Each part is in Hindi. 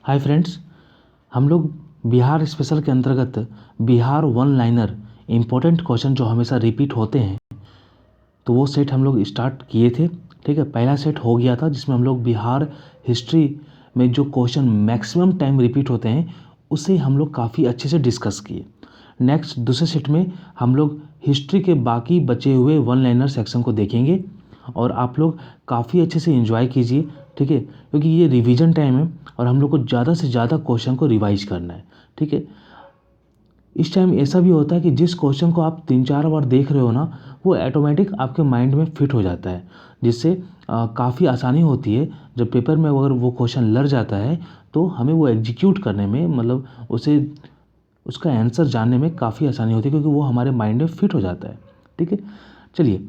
हाय फ्रेंड्स, हम लोग बिहार स्पेशल के अंतर्गत Bihar one liner important question जो हमेशा रिपीट होते हैं तो वो सेट हम लोग स्टार्ट किए थे। ठीक है, पहला सेट हो गया था जिसमें हम लोग बिहार हिस्ट्री में जो क्वेश्चन मैक्सिमम टाइम रिपीट होते हैं उसे हम लोग काफ़ी अच्छे से डिस्कस किए। नेक्स्ट दूसरे सेट में हम लोग हिस्ट्री के बाकी बचे हुए वन लाइनर सेक्शन को देखेंगे और आप लोग काफ़ी अच्छे से एंजॉय कीजिए। ठीक है, क्योंकि ये रिवीजन टाइम है और हम लोग को ज़्यादा से ज़्यादा क्वेश्चन को रिवाइज करना है। ठीक है, इस टाइम ऐसा भी होता है कि जिस क्वेश्चन को आप 3-4 बार देख रहे हो ना, वो ऑटोमेटिक आपके माइंड में फिट हो जाता है, जिससे काफ़ी आसानी होती है। जब पेपर में अगर वो क्वेश्चन लग जाता है तो हमें वो एग्जीक्यूट करने में, मतलब उसे उसका आंसर जानने में काफ़ी आसानी होती है, क्योंकि वो हमारे माइंड में फिट हो जाता है। ठीक है, चलिए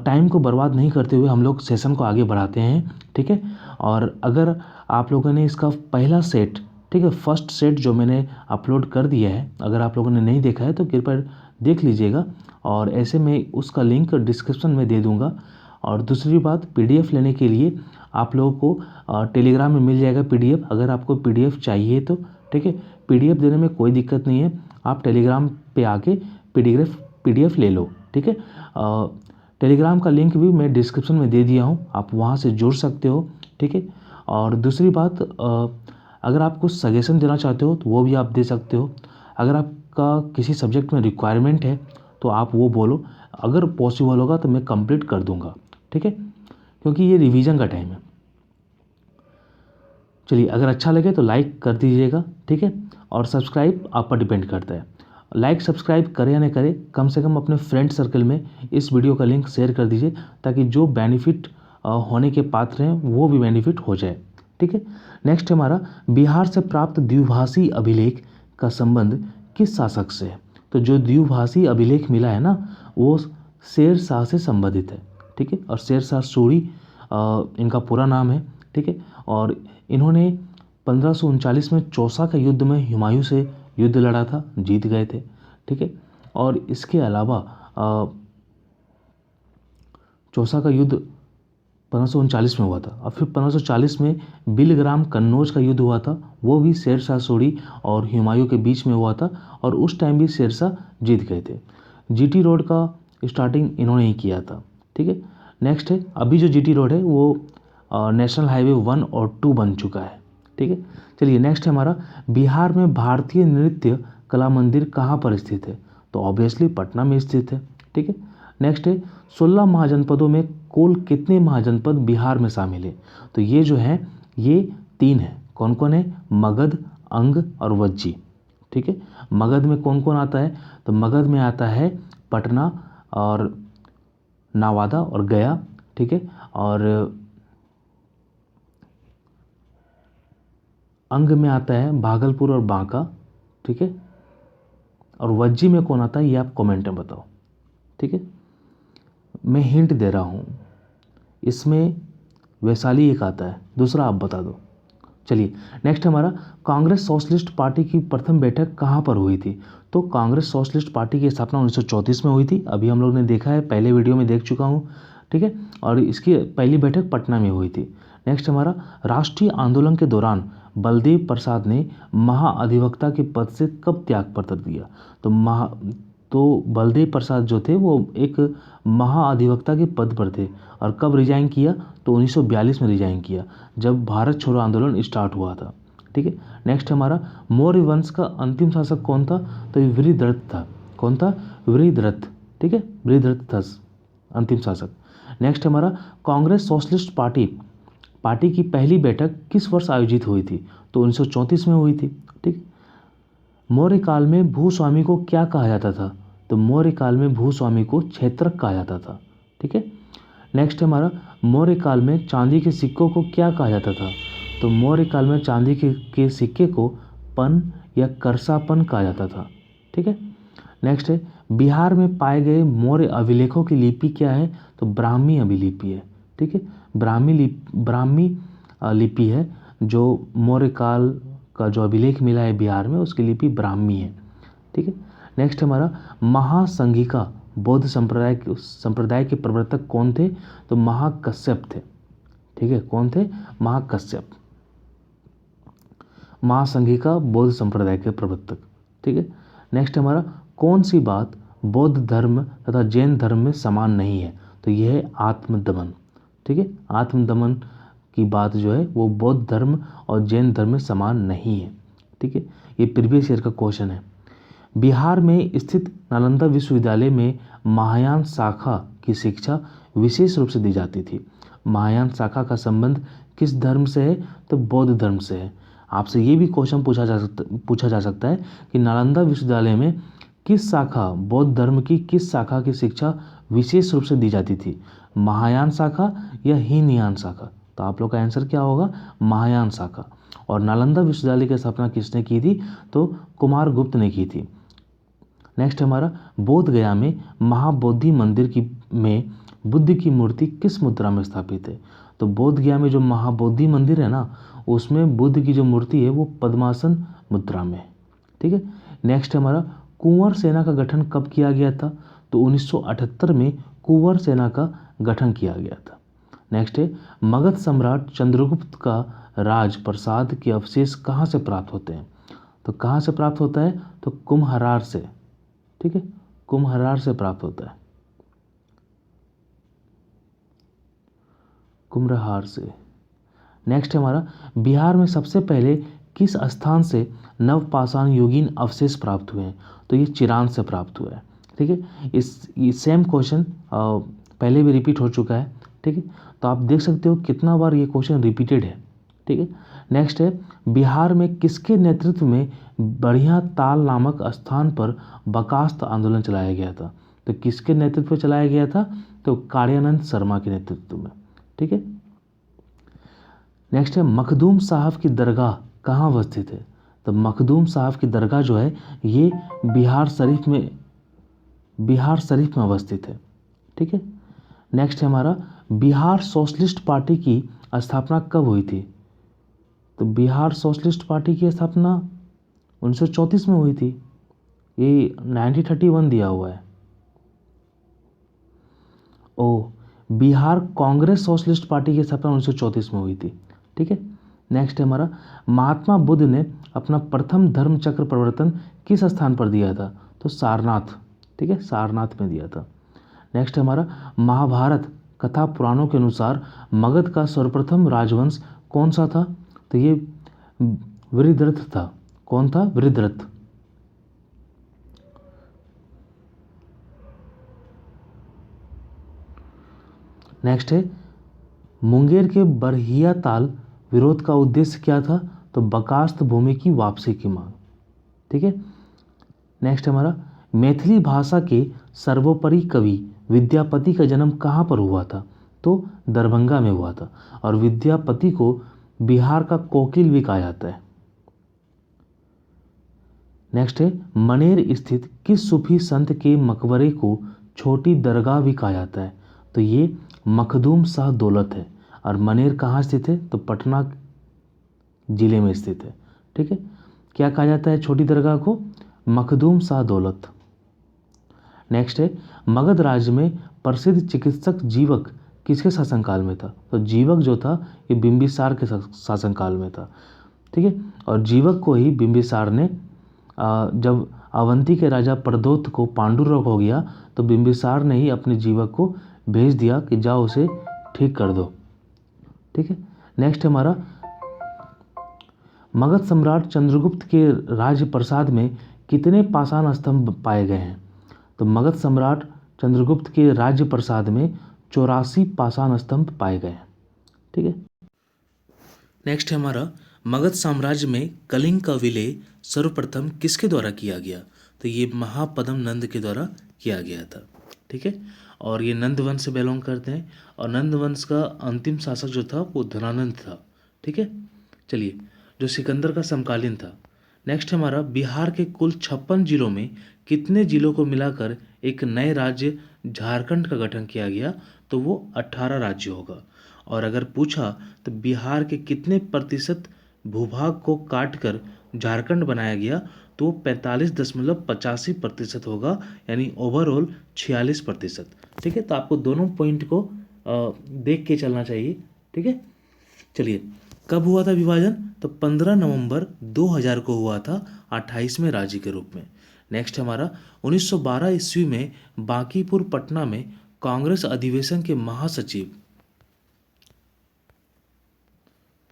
टाइम को बर्बाद नहीं करते हुए हम लोग सेशन को आगे बढ़ाते हैं। ठीक है, और अगर आप लोगों ने इसका पहला सेट, ठीक है, फर्स्ट सेट जो मैंने अपलोड कर दिया है, अगर आप लोगों ने नहीं देखा है तो कृपया देख लीजिएगा, और ऐसे मैं उसका लिंक डिस्क्रिप्शन में दे दूंगा। और दूसरी बात, पीडीएफ लेने के लिए आप लोगों को टेलीग्राम में मिल जाएगा पीडीएफ, अगर आपको पीडीएफ चाहिए तो। ठीक है, पीडीएफ देने में कोई दिक्कत नहीं है, आप टेलीग्राम पे आके पीडीएफ ले लो। ठीक है, टेलीग्राम का लिंक भी मैं डिस्क्रिप्शन में दे दिया हूँ, आप वहाँ से जुड़ सकते हो। ठीक है, और दूसरी बात, अगर आप कुछ सजेशन देना चाहते हो तो वो भी आप दे सकते हो। अगर आपका किसी सब्जेक्ट में रिक्वायरमेंट है तो आप वो बोलो, अगर पॉसिबल होगा तो मैं कंप्लीट कर दूंगा। ठीक है, क्योंकि ये रिवीजन का टाइम है। चलिए, अगर अच्छा लगे तो लाइक कर दीजिएगा। ठीक है, और सब्सक्राइब आप पर डिपेंड करता है, लाइक सब्सक्राइब करें या नहीं करें, कम से कम अपने फ्रेंड सर्कल में इस वीडियो का लिंक शेयर कर दीजिए, ताकि जो बेनिफिट होने के पात्र हैं वो भी बेनिफिट हो जाए। ठीक है, नेक्स्ट हमारा, बिहार से प्राप्त द्विभाषी अभिलेख का संबंध किस शासक से है? तो जो द्विभाषी अभिलेख मिला है ना, वो शेर शाह से संबंधित है। ठीक है, और शेर शाह सूरी इनका पूरा नाम है। ठीक है, और इन्होंने 1539 में चौसा का युद्ध में हुमायूं से युद्ध लड़ा था, जीत गए थे। ठीक है, और इसके अलावा चौसा का युद्ध 1539 में हुआ था, और फिर 1540 में बिलग्राम कन्नौज का युद्ध हुआ था, वो भी शेर शाह सूरी और हुमायूं के बीच में हुआ था, और उस टाइम भी शेर शाह जीत गए थे। जीटी रोड का स्टार्टिंग इन्होंने ही किया था। ठीक है, नेक्स्ट है, अभी जो जीटी रोड है वो नेशनल हाईवे 1 और 2 बन चुका है। ठीक है, चलिए नेक्स्ट है हमारा, बिहार में भारतीय नृत्य कला मंदिर कहाँ पर स्थित है? तो ऑब्वियसली पटना में स्थित है। ठीक है, नेक्स्ट है, 16 महाजनपदों में कुल कितने महाजनपद बिहार में शामिल है? तो ये जो है ये 3 है। कौन कौन है? मगध, अंग और वज्जी। ठीक है, मगध में कौन कौन आता है? तो मगध में आता है पटना और नवादा और गया। ठीक है, और अंग में आता है भागलपुर और बांका। ठीक है, और वज्जी में कौन आता है ये आप कमेंट में बताओ। ठीक है, मैं हिंट दे रहा हूँ, इसमें वैशाली एक आता है, दूसरा आप बता दो। चलिए नेक्स्ट हमारा, कांग्रेस सोशलिस्ट पार्टी की प्रथम बैठक कहाँ पर हुई थी? तो कांग्रेस सोशलिस्ट पार्टी की स्थापना 1934 में हुई थी, अभी हम लोग ने देखा है, पहले वीडियो में देख चुका हूँ। ठीक है, और इसकी पहली बैठक पटना में हुई थी। नेक्स्ट हमारा, राष्ट्रीय आंदोलन के दौरान बलदेव प्रसाद ने महाअधिवक्ता के पद से कब त्याग पत्र दिया? तो बलदेव प्रसाद जो थे वो एक महाअधिवक्ता के पद पर थे, और कब रिजाइन किया? तो 1942 में रिजाइन किया, जब भारत छोड़ो आंदोलन स्टार्ट हुआ था। ठीक है, नेक्स्ट हमारा, मौर्य वंश का अंतिम शासक कौन था? तो ये वृहद्रथ था। कौन था? वृहद्रथ। ठीक है, वृहद्रथ था अंतिम शासक। नेक्स्ट हमारा, कांग्रेस सोशलिस्ट पार्टी की पहली बैठक किस वर्ष आयोजित हुई थी? तो 1934 में हुई थी। ठीक, मौर्य काल में भूस्वामी को क्या कहा जाता था? तो मौर्य काल में भूस्वामी को क्षेत्रक कहा जाता था। ठीक है, नेक्स्ट हमारा, मौर्य काल में चांदी के सिक्कों को क्या कहा जाता था? तो मौर्य काल में चांदी के सिक्के को पन या करसापन कहा जाता था। ठीक है, नेक्स्ट है, बिहार में पाए गए मौर्य अभिलेखों की लिपि क्या है? तो ब्राह्मी अभिलिपि है। ठीक है, ब्राह्मी लिपि है, जो मौर्य काल का जो अभिलेख मिला है बिहार में, उसकी लिपि ब्राह्मी है। ठीक है, नेक्स्ट हमारा, महासंघिका बौद्ध संप्रदाय के प्रवर्तक कौन थे? तो महाकश्यप थे। ठीक है, कौन थे? महाकश्यप। महासंघिका बौद्ध संप्रदाय के प्रवर्तक। ठीक है, नेक्स्ट हमारा कौन सी बात बौद्ध धर्म तथा जैन धर्म में समान नहीं है? तो यह है आत्मदमन। ठीक है, आत्मदमन की बात जो है वो बौद्ध धर्म और जैन धर्म में समान नहीं है। ठीक है, ये प्रीवियस ईयर का क्वेश्चन है। बिहार में स्थित नालंदा विश्वविद्यालय में महायान शाखा की शिक्षा विशेष रूप से दी जाती थी। महायान शाखा का संबंध किस धर्म से है? तो बौद्ध धर्म से है। आपसे ये भी क्वेश्चन पूछा जा सकता है कि नालंदा विश्वविद्यालय में किस शाखा, बौद्ध धर्म की किस शाखा की शिक्षा विशेष रूप से दी जाती थी? महायान शाखा या हीनयान शाखा? तो आप लोग का आंसर क्या होगा? महायान शाखा। और नालंदा विश्वविद्यालय की स्थापना किसने की थी? तो कुमारगुप्त ने की थी। नेक्स्ट हमारा बोध गया में महाबोधि मंदिर में बुद्ध की मूर्ति किस मुद्रा में स्थापित है? तो बोध गया में जो महाबोधि मंदिर है ना, उसमें बुद्ध की जो मूर्ति है वो पद्मासन मुद्रा में है। ठीक है, नेक्स्ट हमारा कुंवर सेना का गठन कब किया गया था? तो 1978 में कुंवर सेना का गठन किया गया था। नेक्स्ट है मगध सम्राट चंद्रगुप्त का राज प्रसाद के अवशेष कहाँ से प्राप्त होते हैं? तो कहाँ से प्राप्त होता है? तो कुम्हरार से। ठीक है, कुम्हरार से प्राप्त होता है, कुम्हरार से। नेक्स्ट हमारा बिहार में सबसे पहले किस स्थान से नवपाषाण युगीन अवशेष प्राप्त हुए हैं? तो ये चिरान से प्राप्त हुआ है। ठीक है, ये सेम क्वेश्चन पहले भी रिपीट हो चुका है। ठीक है, तो आप देख सकते हो कितना बार ये क्वेश्चन रिपीटेड है। ठीक है, नेक्स्ट है बिहार में किसके नेतृत्व में बढ़िया ताल नामक स्थान पर बकास्त आंदोलन चलाया गया था? तो किसके नेतृत्व में चलाया गया था? तो कार्यानंद शर्मा के नेतृत्व में। ठीक है, नेक्स्ट है मखदूम साहब की दरगाह कहाँ अवस्थित है? तो मखदूम साहब की दरगाह जो है ये बिहार शरीफ में अवस्थित है। ठीक है, नेक्स्ट है हमारा बिहार सोशलिस्ट पार्टी की स्थापना कब हुई थी? तो बिहार सोशलिस्ट पार्टी की स्थापना 1934 में हुई थी। ये 1931 दिया हुआ है। बिहार कांग्रेस सोशलिस्ट पार्टी की स्थापना 1934 में हुई थी। ठीक है, नेक्स्ट है हमारा महात्मा बुद्ध ने अपना प्रथम धर्म चक्र प्रवर्तन किस स्थान पर दिया था? तो सारनाथ। ठीक है, सारनाथ में दिया था। नेक्स्ट है हमारा महाभारत कथा पुराणों के अनुसार मगध का सर्वप्रथम राजवंश कौन सा था? तो ये वृद्धरथ था। कौन था? वृद्धरथ। नेक्स्ट है मुंगेर के बरहिया ताल विरोध का उद्देश्य क्या था? तो बकास्त भूमि की वापसी की मांग। ठीक है, नेक्स्ट हमारा मैथिली भाषा के सर्वोपरि कवि विद्यापति का जन्म कहाँ पर हुआ था? तो दरभंगा में हुआ था। और विद्यापति को बिहार का कोकिल भी कहा जाता है। नेक्स्ट है मनेर स्थित किस सूफी संत के मकबरे को छोटी दरगाह भी कहा जाता है? तो ये मखदूम शाह दौलत है। और मनेर कहाँ स्थित है? तो पटना जिले में स्थित है। ठीक है, क्या कहा जाता है छोटी दरगाह को? मखदूम शाह दौलत। नेक्स्ट है मगध राज्य में प्रसिद्ध चिकित्सक जीवक किसके शासनकाल में था? तो जीवक जो था ये बिंबिसार के शासनकाल में था। ठीक है, और जीवक को ही बिंबिसार ने जब अवंती के राजा प्रदोत को पांडु रोग हो गया तो बिंबिसार ने ही अपने जीवक को भेज दिया कि जाओ उसे ठीक कर दो। ठीक है, नेक्स्ट हमारा मगध सम्राट चंद्रगुप्त के राज्य प्रसाद में कितने पाषाण स्तंभ पाए गए हैं? तो मगध सम्राट चंद्रगुप्त के राज्य प्रसाद में 84 पाषाण स्तंभ पाए गए हैं। ठीक है, नेक्स्ट है हमारा मगध साम्राज्य में कलिंग का विलय सर्वप्रथम किसके द्वारा किया गया? तो ये महापद्म नंद के द्वारा किया गया था। ठीक है, और ये नंद वंश से बिलोंग करते हैं। और नंद वंश का अंतिम शासक जो था वो धनानंद था। ठीक है, चलिए, जो सिकंदर का समकालीन था। नेक्स्ट हमारा बिहार के कुल 56 जिलों में कितने जिलों को मिलाकर एक नए राज्य झारखंड का गठन किया गया? तो वो 18 राज्य होगा। और अगर पूछा तो बिहार के कितने प्रतिशत भूभाग को काटकर झारखंड बनाया गया? तो 45.85% होगा, यानी ओवरऑल 46%। ठीक है, तो आपको दोनों पॉइंट को देख के चलना चाहिए। ठीक है, चलिए कब हुआ था विभाजन? तो 15 नवंबर 2000 को हुआ था 28वें राज्य के रूप में। नेक्स्ट हमारा 1912 ईस्वी में बांकीपुर पटना में कांग्रेस अधिवेशन के महासचिव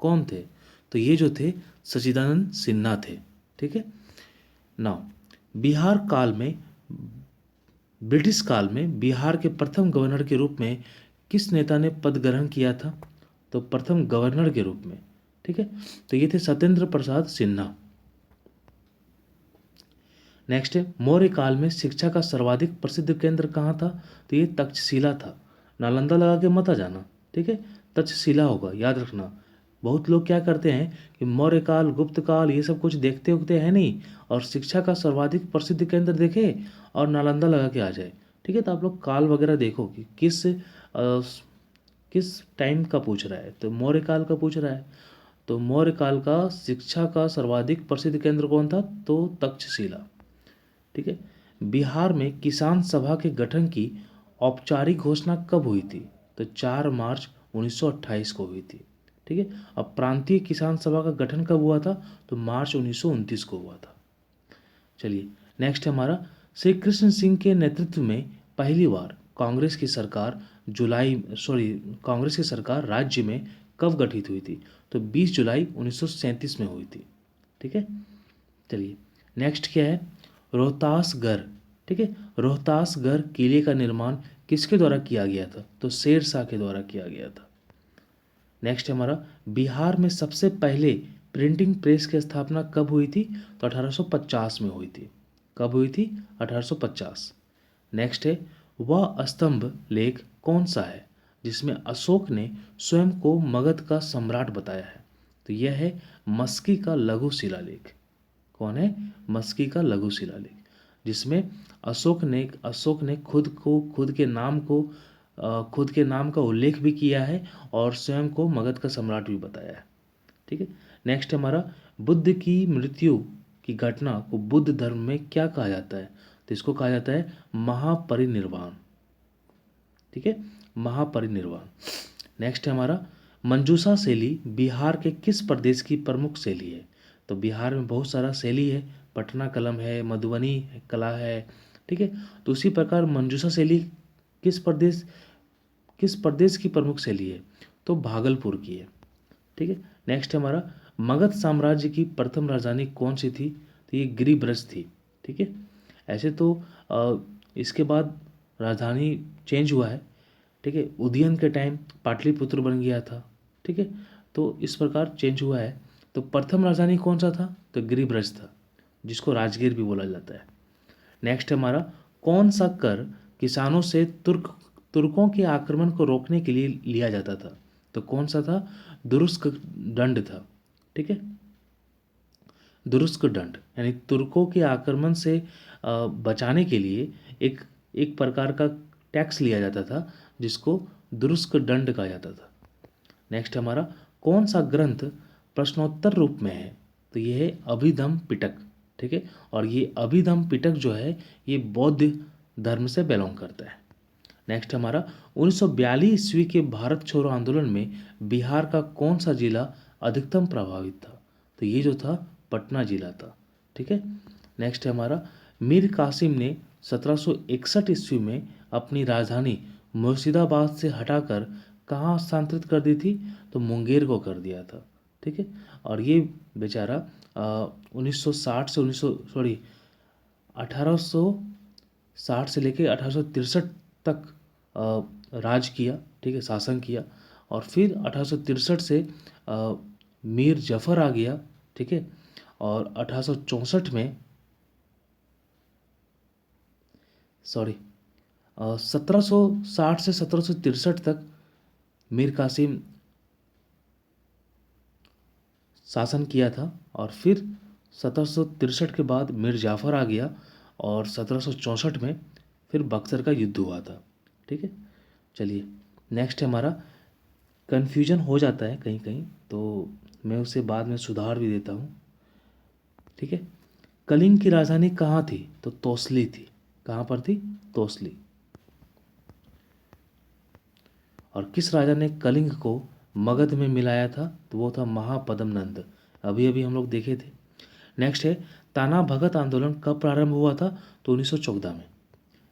कौन थे? तो ये जो थे सच्चिदानंद सिन्हा थे। ठीक है। नाउ बिहार काल में, ब्रिटिश काल में बिहार के प्रथम गवर्नर के रूप में किस नेता ने पद ग्रहण किया था? तो प्रथम गवर्नर के रूप में, ठीक है, तो ये थे सत्येंद्र प्रसाद सिन्हा। नेक्स्ट है मौर्य काल में शिक्षा का सर्वाधिक प्रसिद्ध केंद्र कहाँ था? तो ये तक्षशिला था। नालंदा लगा के मत आ जाना, ठीक है, तक्षशिला होगा, याद रखना। बहुत लोग क्या करते हैं कि मौर्य काल, गुप्त काल, ये सब कुछ देखते उगते हैं नहीं, और शिक्षा का सर्वाधिक प्रसिद्ध केंद्र देखे और नालंदा लगा के आ जाए। ठीक है, तो आप लोग काल वगैरह देखो कि किस टाइम का पूछ रहा है। तो मौर्य काल का पूछ रहा है, तो मौर्य काल का शिक्षा का सर्वाधिक प्रसिद्ध केंद्र कौन था? तो तक्षशिला। ठीक है। बिहार में किसान सभा के गठन की औपचारिक घोषणा कब हुई थी? तो 4 मार्च 1928 को हुई थी। ठीक है। अब प्रांतीय किसान सभा का गठन कब हुआ था? तो मार्च 1929 को हुआ था। चलिए नेक्स्ट हमारा, श्री कृष्ण सिंह के नेतृत्व में पहली बार कांग्रेस की सरकार कांग्रेस की सरकार राज्य में कब गठित हुई थी? तो 20 जुलाई 1937 में हुई थी। ठीक है। चलिए नेक्स्ट क्या है, रोहतासगढ़। ठीक है, रोहतासगढ़ किले का निर्माण किसके द्वारा किया गया था? तो शेर शाह के द्वारा किया गया था। नेक्स्ट हमारा, बिहार में सबसे पहले प्रिंटिंग प्रेस की स्थापना कब हुई थी? तो 1850 में हुई थी। कब हुई थी? 1850। नेक्स्ट है, वह स्तंभ लेख कौन सा है जिसमें अशोक ने स्वयं को मगध का सम्राट बताया है? तो यह है मस्की का लघु शिलालेख। कौन है? मस्की का लघु शिलालेख, जिसमें अशोक ने खुद के नाम का उल्लेख भी किया है और स्वयं को मगध का सम्राट भी बताया है। ठीक है। नेक्स्ट हमारा, बुद्ध की मृत्यु की घटना को बुद्ध धर्म में क्या कहा जाता है? तो इसको कहा जाता है महापरिनिर्वाण। ठीक है, महापरिनिर्वाण। नेक्स्ट है हमारा, मंजूषा शैली बिहार के किस प्रदेश की प्रमुख शैली है? तो बिहार में बहुत सारा शैली है, पटना कलम है, मधुबनी कला है। ठीक है, तो उसी प्रकार मंजूषा शैली किस प्रदेश की प्रमुख शैली है? तो भागलपुर की है। ठीक है। नेक्स्ट हमारा, मगध साम्राज्य की प्रथम राजधानी कौन सी थी? तो ये गिरिब्रज थी। ठीक है। ऐसे तो इसके बाद राजधानी चेंज हुआ है। ठीक है, उदयन के टाइम पाटलिपुत्र बन गया था। ठीक है, तो इस प्रकार चेंज हुआ है। तो प्रथम राजधानी कौन सा था? तो गिरिब्रज था, जिसको राजगीर भी बोला जाता है। नेक्स्ट हमारा, कौन सा कर किसानों से तुर्कों के आक्रमण को रोकने के लिए लिया जाता था? तो कौन सा था? दुरुस्क दंड था। ठीक है, दुरुस्क दंड, यानी तुर्कों के आक्रमण से बचाने के लिए एक प्रकार का टैक्स लिया जाता था, जिसको दुरुस्क दंड कहा जाता था। नेक्स्ट हमारा, कौन सा ग्रंथ प्रश्नोत्तर रूप में है? तो ये है अभिधम पिटक। ठीक है, और ये अभिधम पिटक जो है ये बौद्ध धर्म से बिलोंग करता है। नेक्स्ट हमारा, 1942 ईस्वी के भारत छोड़ो आंदोलन में बिहार का कौन सा जिला अधिकतम प्रभावित था? तो ये जो था पटना जिला था। ठीक है। नेक्स्ट है हमारा, मीर कासिम ने 1761 ईस्वी में अपनी राजधानी मुर्शिदाबाद से हटाकर कहाँ स्थानांतरित कर दी थी? तो मुंगेर को कर दिया था। ठीक है, और ये बेचारा 1960 से 1860 से लेके 1863 तक राज किया। ठीक है, शासन किया, और फिर 1863 से मीर जफ़र आ गया। ठीक है, और 1864 में 1760 से 1763 तक मीर कासिम शासन किया था, और फिर 1763 के बाद मीर जाफ़र आ गया, और 1764 में फिर बक्सर का युद्ध हुआ था। ठीक है। चलिए नेक्स्ट हमारा, कन्फ्यूजन हो जाता है कहीं कहीं, तो मैं उसे बाद में सुधार भी देता हूँ। ठीक है, कलिंग की राजधानी कहाँ थी? तो तोसली थी। कहाँ पर थी? तोसली। और किस राजा ने कलिंग को मगध में मिलाया था, तो वो था महापद्म नंद, अभी अभी हम लोग देखे थे। नेक्स्ट है ताना भगत आंदोलन कब प्रारंभ हुआ था, तो 1914 में।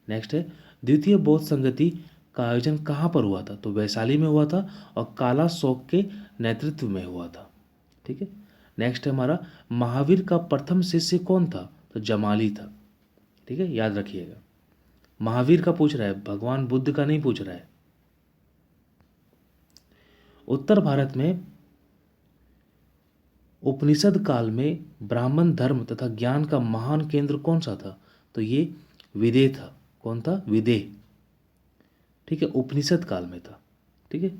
नेक्स्ट है द्वितीय बौद्ध संगति का आयोजन कहाँ पर हुआ था, तो वैशाली में हुआ था और काला शौक के नेतृत्व में हुआ था। ठीक है। नेक्स्ट है हमारा महावीर का प्रथम शिष्य कौन था, तो जमाली था। ठीक है, याद रखिएगा, महावीर का पूछ रहा है, भगवान बुद्ध का नहीं पूछ रहा है। उत्तर भारत में उपनिषद काल में ब्राह्मण धर्म तथा ज्ञान का महान केंद्र कौन सा था, तो ये विदेह था। कौन था, विदेह। ठीक है, उपनिषद काल में था। ठीक है।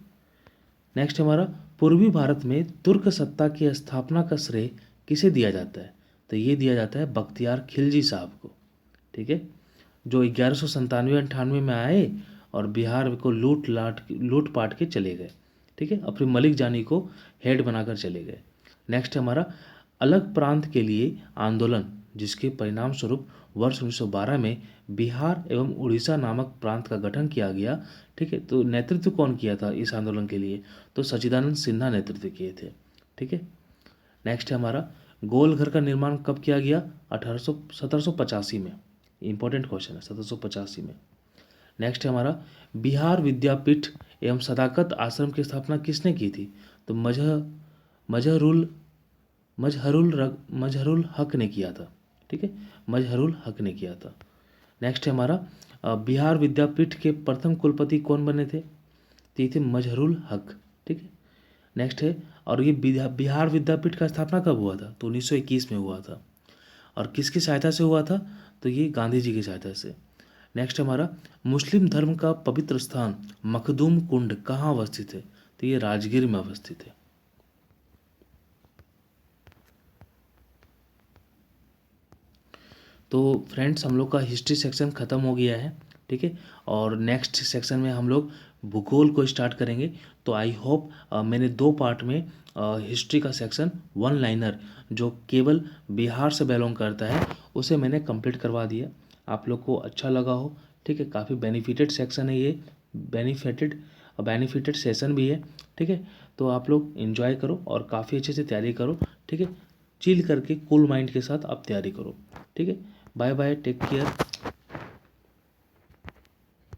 नेक्स्ट हमारा पूर्वी भारत में तुर्क सत्ता की स्थापना का श्रेय किसे दिया जाता है, तो ये दिया जाता है बख्तियार खिलजी साहब को। ठीक है, जो 1197-98 में आए और बिहार को लूट पाट के चले गए। ठीक है, अपने मलिक जानी को हेड बनाकर चले गए। नेक्स्ट हमारा अलग प्रांत के लिए आंदोलन, जिसके परिणाम स्वरूप वर्ष 1912 में बिहार एवं उड़ीसा नामक प्रांत का गठन किया गया। ठीक है, तो नेतृत्व कौन किया था इस आंदोलन के लिए, तो सच्चिदानंद सिन्हा नेतृत्व किए थे। ठीक है। नेक्स्ट है हमारा गोल घर का निर्माण कब किया गया, 1785 में। इंपॉर्टेंट क्वेश्चन है, 1785 में। नेक्स्ट है हमारा बिहार विद्यापीठ एवं सदाकत आश्रम की स्थापना किसने की थी, तो मजहरुल हक ने किया था। ठीक है, मजहरुल हक ने किया था। नेक्स्ट है हमारा बिहार विद्यापीठ के प्रथम कुलपति कौन बने थे, तो ये थे मजहरुल हक। ठीक है। नेक्स्ट है और ये बिहार विद्यापीठ का स्थापना कब हुआ था, तो 1921 में हुआ था। और किसकी सहायता से हुआ था, तो ये गांधी जी की सहायता से। नेक्स्ट हमारा मुस्लिम धर्म का पवित्र स्थान मखदूम कुंड कहाँ अवस्थित है, तो ये राजगीर में अवस्थित है। तो फ्रेंड्स हम लोग का हिस्ट्री सेक्शन ख़त्म हो गया है। ठीक है, और नेक्स्ट सेक्शन में हम लोग भूगोल को स्टार्ट करेंगे। तो आई होप मैंने 2 पार्ट में हिस्ट्री का सेक्शन 1 लाइनर जो केवल बिहार से बिलोंग करता है उसे मैंने कंप्लीट करवा दिया। आप लोग को अच्छा लगा हो। ठीक है, काफ़ी बेनिफिटेड सेक्शन है ये, बेनिफिटेड सेशन भी है। ठीक है, तो आप लोग एंजॉय करो और काफ़ी अच्छे से तैयारी करो। ठीक है, चिल करके कूल माइंड के साथ आप तैयारी करो। ठीक है, बाय बाय, टेक केयर।